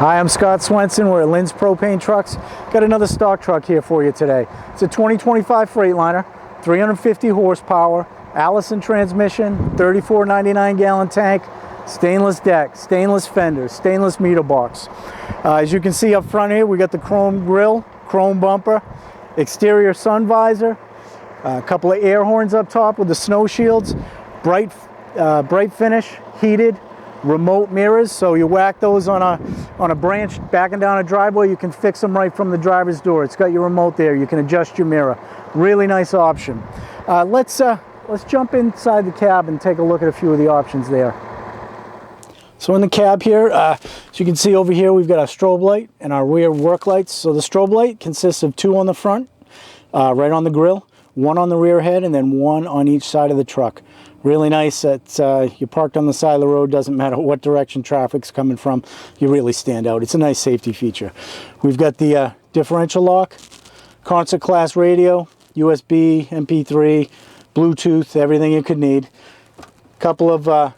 Hi, I'm Scott Swenson. We're at Lynn's Propane Trucks. Got another stock truck here for you today. It's a 2025 Freightliner, 350 horsepower, Allison transmission, 34.99 gallon tank, stainless deck, stainless fenders, stainless meter box. As you can see up front here, we got the chrome grille, chrome bumper, exterior sun visor, a couple of air horns up top with the snow shields, bright finish, heated, remote mirrors, so you whack those on a branch backing down a driveway, you can fix them right from the driver's door. It's got your remote there, you can adjust your mirror. Really nice option. Let's jump inside the cab and take a look at a few of the options there. So in the cab here, as you can see over here, we've got our strobe light and our rear work lights. So the strobe light consists of two on the front, right on the grille, one on the rear head, and then one on each side of the truck. Really nice that you're parked on the side of the road, doesn't matter what direction traffic's coming from, you really stand out. It's a nice safety feature. We've got the differential lock, concert class radio, USB, MP3, Bluetooth, everything you could need. Couple of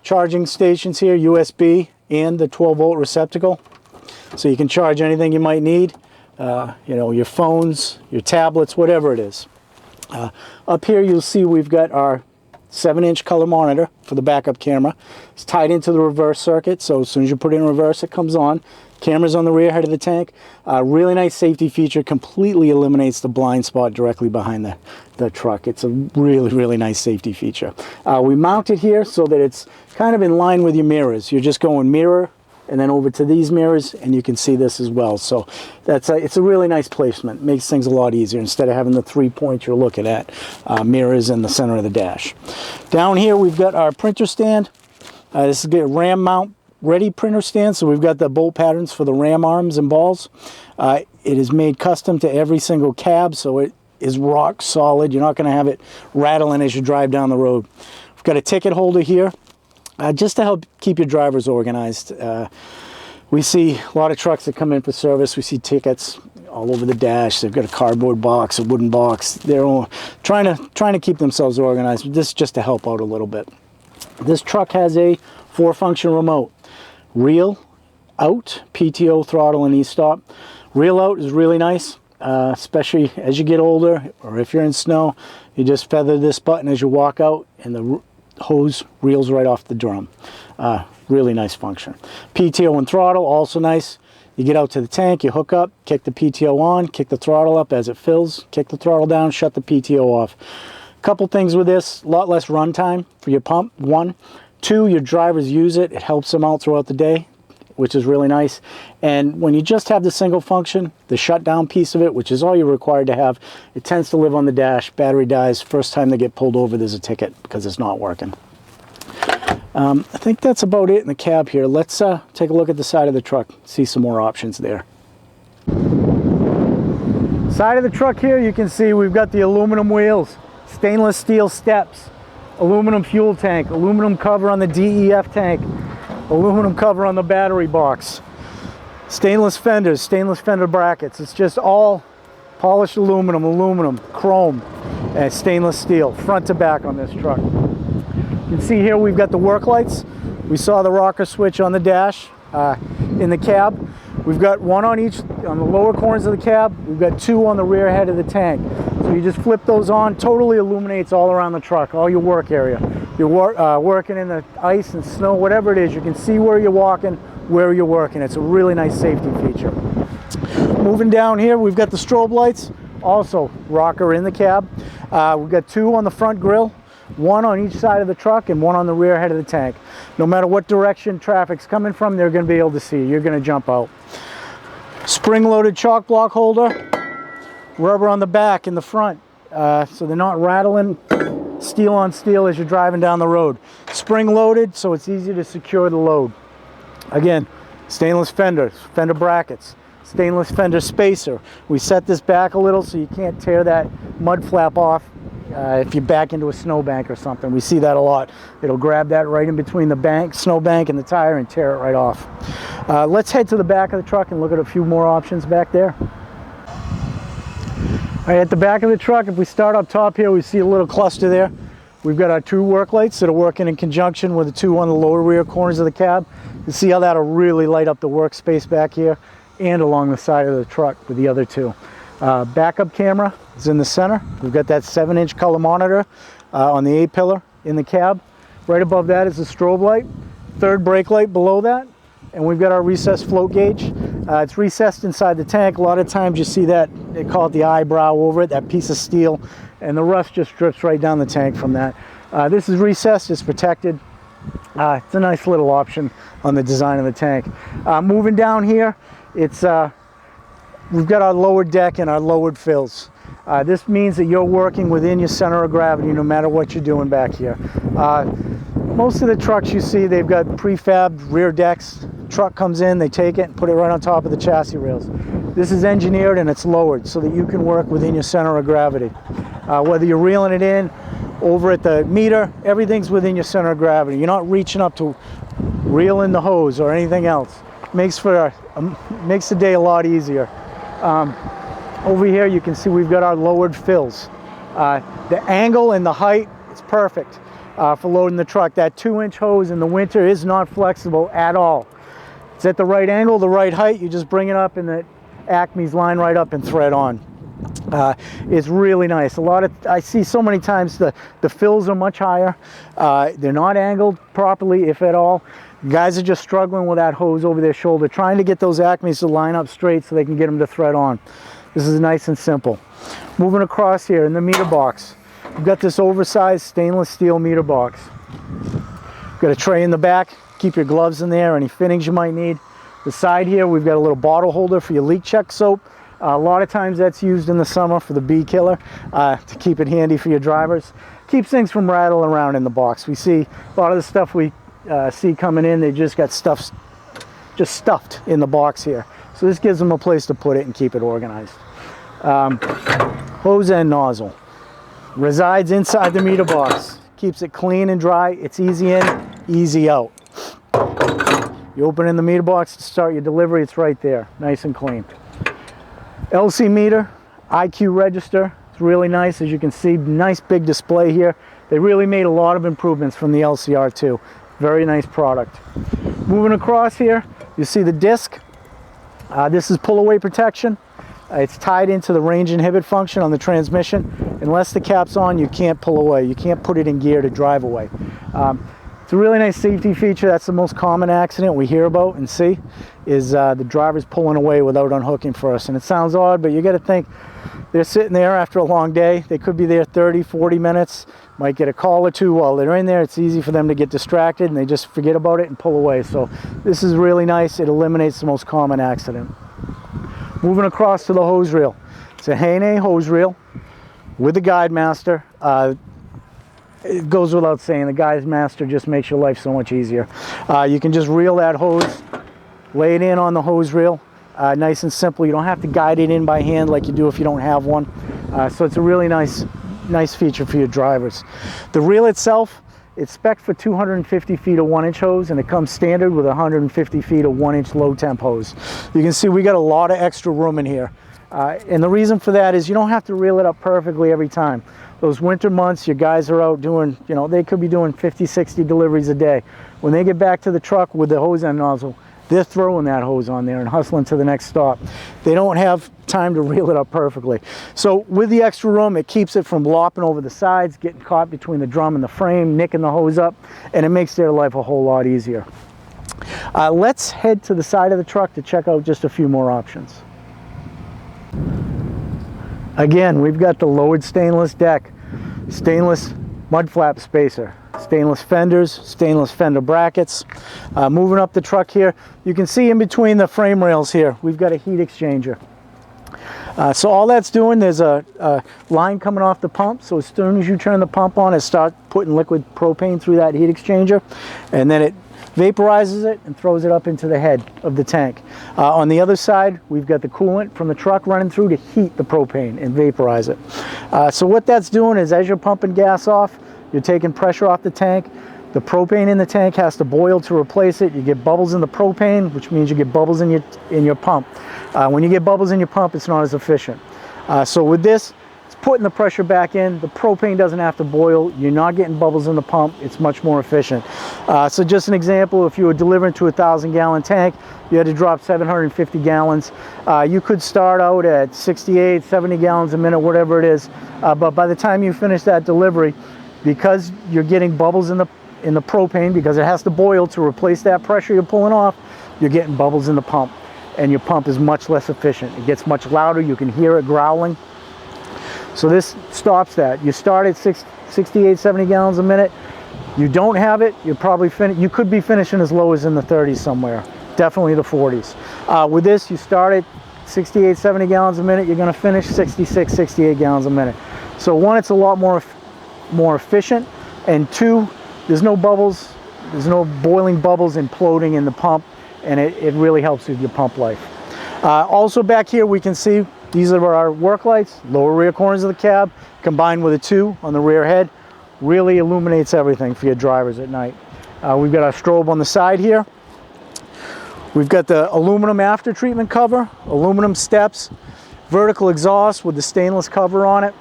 charging stations here, USB and the 12-volt receptacle. So you can charge anything you might need, you know, your phones, your tablets, whatever it is. Up here you'll see we've got our 7-inch color monitor for the backup camera. It's tied into the reverse circuit, so as soon as you put it in reverse, it comes on. Camera's on the rear head of the tank. Really nice safety feature, completely eliminates the blind spot directly behind the truck. It's a really nice safety feature. We mount it here so that it's kind of in line with your mirrors. You're just going mirror and then over to these mirrors, and you can see this as well. So it's a really nice placement. Makes things a lot easier instead of having the 3 points you're looking at, mirrors in the center of the dash. Down here we've got our printer stand. This is a RAM mount ready printer stand, so we've got the bolt patterns for the RAM arms and balls. It is made custom to every single cab, so it is rock solid. You're not going to have it rattling as you drive down the road. We've got a ticket holder here. Just to help keep your drivers organized. We see a lot of trucks that come in for service. We see tickets all over the dash. They've got a cardboard box, a wooden box. They're all trying to keep themselves organized. This is just to help out a little bit. This truck has a 4-function remote. Reel out, PTO, throttle, and e-stop. Reel out is really nice, especially as you get older or if you're in snow. You just feather this button as you walk out and the hose reels right off the drum. Really nice function. PTO and throttle, also nice. You get out to the tank, you hook up, kick the PTO on, kick the throttle up as it fills, kick the throttle down, shut the PTO off. Couple things with this, a lot less run time for your pump, 1. 2, your drivers use it, it helps them out throughout the day, which is really nice. And when you just have the single function, the shutdown piece of it, which is all you're required to have, it tends to live on the dash. Battery dies. First time they get pulled over, there's a ticket because it's not working. I think that's about it in the cab here. Let's take a look at the side of the truck, see some more options there. Side of the truck here, you can see we've got the aluminum wheels, stainless steel steps, aluminum fuel tank, aluminum cover on the DEF tank, aluminum cover on the battery box, stainless fenders, stainless fender brackets. It's just all polished aluminum, chrome, and stainless steel, front to back on this truck. You can see here we've got the work lights. We saw the rocker switch on the dash in the cab. We've got one on each, on the lower corners of the cab. We've got 2 on the rear head of the tank. So you just flip those on, totally illuminates all around the truck, all your work area. You're working in the ice and snow, whatever it is, you can see where you're walking, where you're working. It's a really nice safety feature. Moving down here, we've got the strobe lights, also rocker in the cab. We've got 2 on the front grille, 1 on each side of the truck and 1 on the rear head of the tank. No matter what direction traffic's coming from, they're going to be able to see you. You're going to jump out. Spring-loaded chalk block holder, rubber on the back in the front, so they're not rattling steel on steel as you're driving down the road. Spring-loaded, so it's easy to secure the load. Again, stainless fenders, fender brackets, stainless fender spacer. We set this back a little so you can't tear that mud flap off if you back into a snowbank or something. We see that a lot. It'll grab that right in between the snowbank and the tire and tear it right off. Let's head to the back of the truck and look at a few more options back there. All right, at the back of the truck, if we start up top here, we see a little cluster there. we've got our 2 work lights that are working in conjunction with the 2 on the lower rear corners of the cab. You see how that'll really light up the workspace back here and along the side of the truck with the other 2. Backup camera is in the center. We've got that 7-inch color monitor on the A-pillar in the cab. Right above that is the strobe light. 3rd brake light below that. And we've got our recessed float gauge. It's recessed inside the tank. A lot of times you see that, they call it the eyebrow over it, that piece of steel, and the rust just drips right down the tank from that. This is recessed, it's protected. It's a nice little option on the design of the tank. Moving down here, it's we've got our lowered deck and our lowered fills. This means that you're working within your center of gravity no matter what you're doing back here. Most of the trucks you see, they've got prefabbed rear decks. Truck comes in, they take it and put it right on top of the chassis rails. This is engineered and it's lowered so that you can work within your center of gravity. Whether you're reeling it in, over at the meter, everything's within your center of gravity. You're not reaching up to reel in the hose or anything else. Makes the day a lot easier. Over here you can see we've got our lowered fills. The angle and the height is perfect for loading the truck. That 2-inch hose in the winter is not flexible at all. It's at the right angle, the right height. You just bring it up and the Acme's line right up and thread on. It's really nice. I see so many times the fills are much higher. They're not angled properly, if at all. Guys are just struggling with that hose over their shoulder, trying to get those Acme's to line up straight so they can get them to thread on. This is nice and simple. Moving across here in the meter box, we've got this oversized stainless steel meter box. Got a tray in the back, keep your gloves in there, any fittings you might need. The side here, we've got a little bottle holder for your leak check soap. A lot of times that's used in the summer for the bee killer, to keep it handy for your drivers. Keeps things from rattling around in the box. We see a lot of the stuff we see coming in, they just got stuffed in the box here. So this gives them a place to put it and keep it organized. Hose end nozzle resides inside the meter box. Keeps it clean and dry. It's easy in, easy out. You open in the meter box to start your delivery, it's right there, nice and clean. LC meter, IQ register, it's really nice. As you can see, nice big display here. They really made a lot of improvements from the LCR2. Very nice product. Moving across here, you see the disc. This is pull-away protection. It's tied into the range inhibit function on the transmission. Unless the cap's on, you can't pull away. You can't put it in gear to drive away. It's a really nice safety feature. That's the most common accident we hear about and see, is the drivers pulling away without unhooking first. And it sounds odd, but you got to think, they're sitting there after a long day. They could be there 30, 40 minutes, might get a call or two while they're in there. It's easy for them to get distracted and they just forget about it and pull away. So this is really nice. It eliminates the most common accident. Moving across to the hose reel. It's a Haine hose reel with the Guide Master. It goes without saying, the Guide Master just makes your life so much easier. You can just reel that hose, lay it in on the hose reel. Nice and simple. You don't have to guide it in by hand like you do if you don't have one. So it's a really nice feature for your drivers. The reel itself, it's spec'd for 250 feet of 1-inch hose, and it comes standard with 150 feet of 1-inch low temp hose. You can see we got a lot of extra room in here. And the reason for that is you don't have to reel it up perfectly every time. Those winter months, your guys are out doing, they could be doing 50, 60 deliveries a day. When they get back to the truck with the hose end nozzle, they're throwing that hose on there and hustling to the next stop. They don't have time to reel it up perfectly. So with the extra room, it keeps it from lopping over the sides, getting caught between the drum and the frame, nicking the hose up, and it makes their life a whole lot easier. Let's head to the side of the truck to check out just a few more options. Again, we've got the lowered stainless deck, stainless mud flap spacer, stainless fenders, stainless fender brackets. Moving up the truck here, you can see in between the frame rails here, we've got a heat exchanger. So all that's doing, there's a line coming off the pump, so as soon as you turn the pump on, it starts putting liquid propane through that heat exchanger, and then it vaporizes it and throws it up into the head of the tank. On the other side, we've got the coolant from the truck running through to heat the propane and vaporize it. So what that's doing is, as you're pumping gas off, you're taking pressure off the tank. The propane in the tank has to boil to replace it. You get bubbles in the propane, which means you get bubbles in your pump. When you get bubbles in your pump, it's not as efficient. So with this, it's putting the pressure back in. The propane doesn't have to boil. You're not getting bubbles in the pump. It's much more efficient. So just an example, if you were delivering to a 1,000-gallon tank, you had to drop 750 gallons. You could start out at 68, 70 gallons a minute, whatever it is. But by the time you finish that delivery, because you're getting bubbles in the propane, because it has to boil to replace that pressure you're pulling off, you're getting bubbles in the pump. And your pump is much less efficient. It gets much louder. You can hear it growling. So this stops that. You start at 68, 70 gallons a minute. You don't have it, you're probably you could be finishing as low as in the 30s somewhere. Definitely the 40s. With this, you start at 68, 70 gallons a minute. You're going to finish 66, 68 gallons a minute. So one, it's a lot more efficient, and two, there's no bubbles. There's no boiling bubbles imploding in the pump, and it really helps with your pump life. Also back here, we can see these are our work lights, lower rear corners of the cab, combined with a 2 on the rear head. Really illuminates everything for your drivers at night. We've got our strobe on the side here. We've got the aluminum after treatment cover, aluminum steps, vertical exhaust with the stainless cover on it.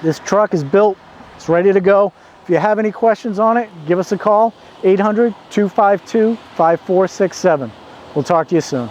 This truck is built, it's ready to go. If you have any questions on it, give us a call, 800-252-5467. We'll talk to you soon.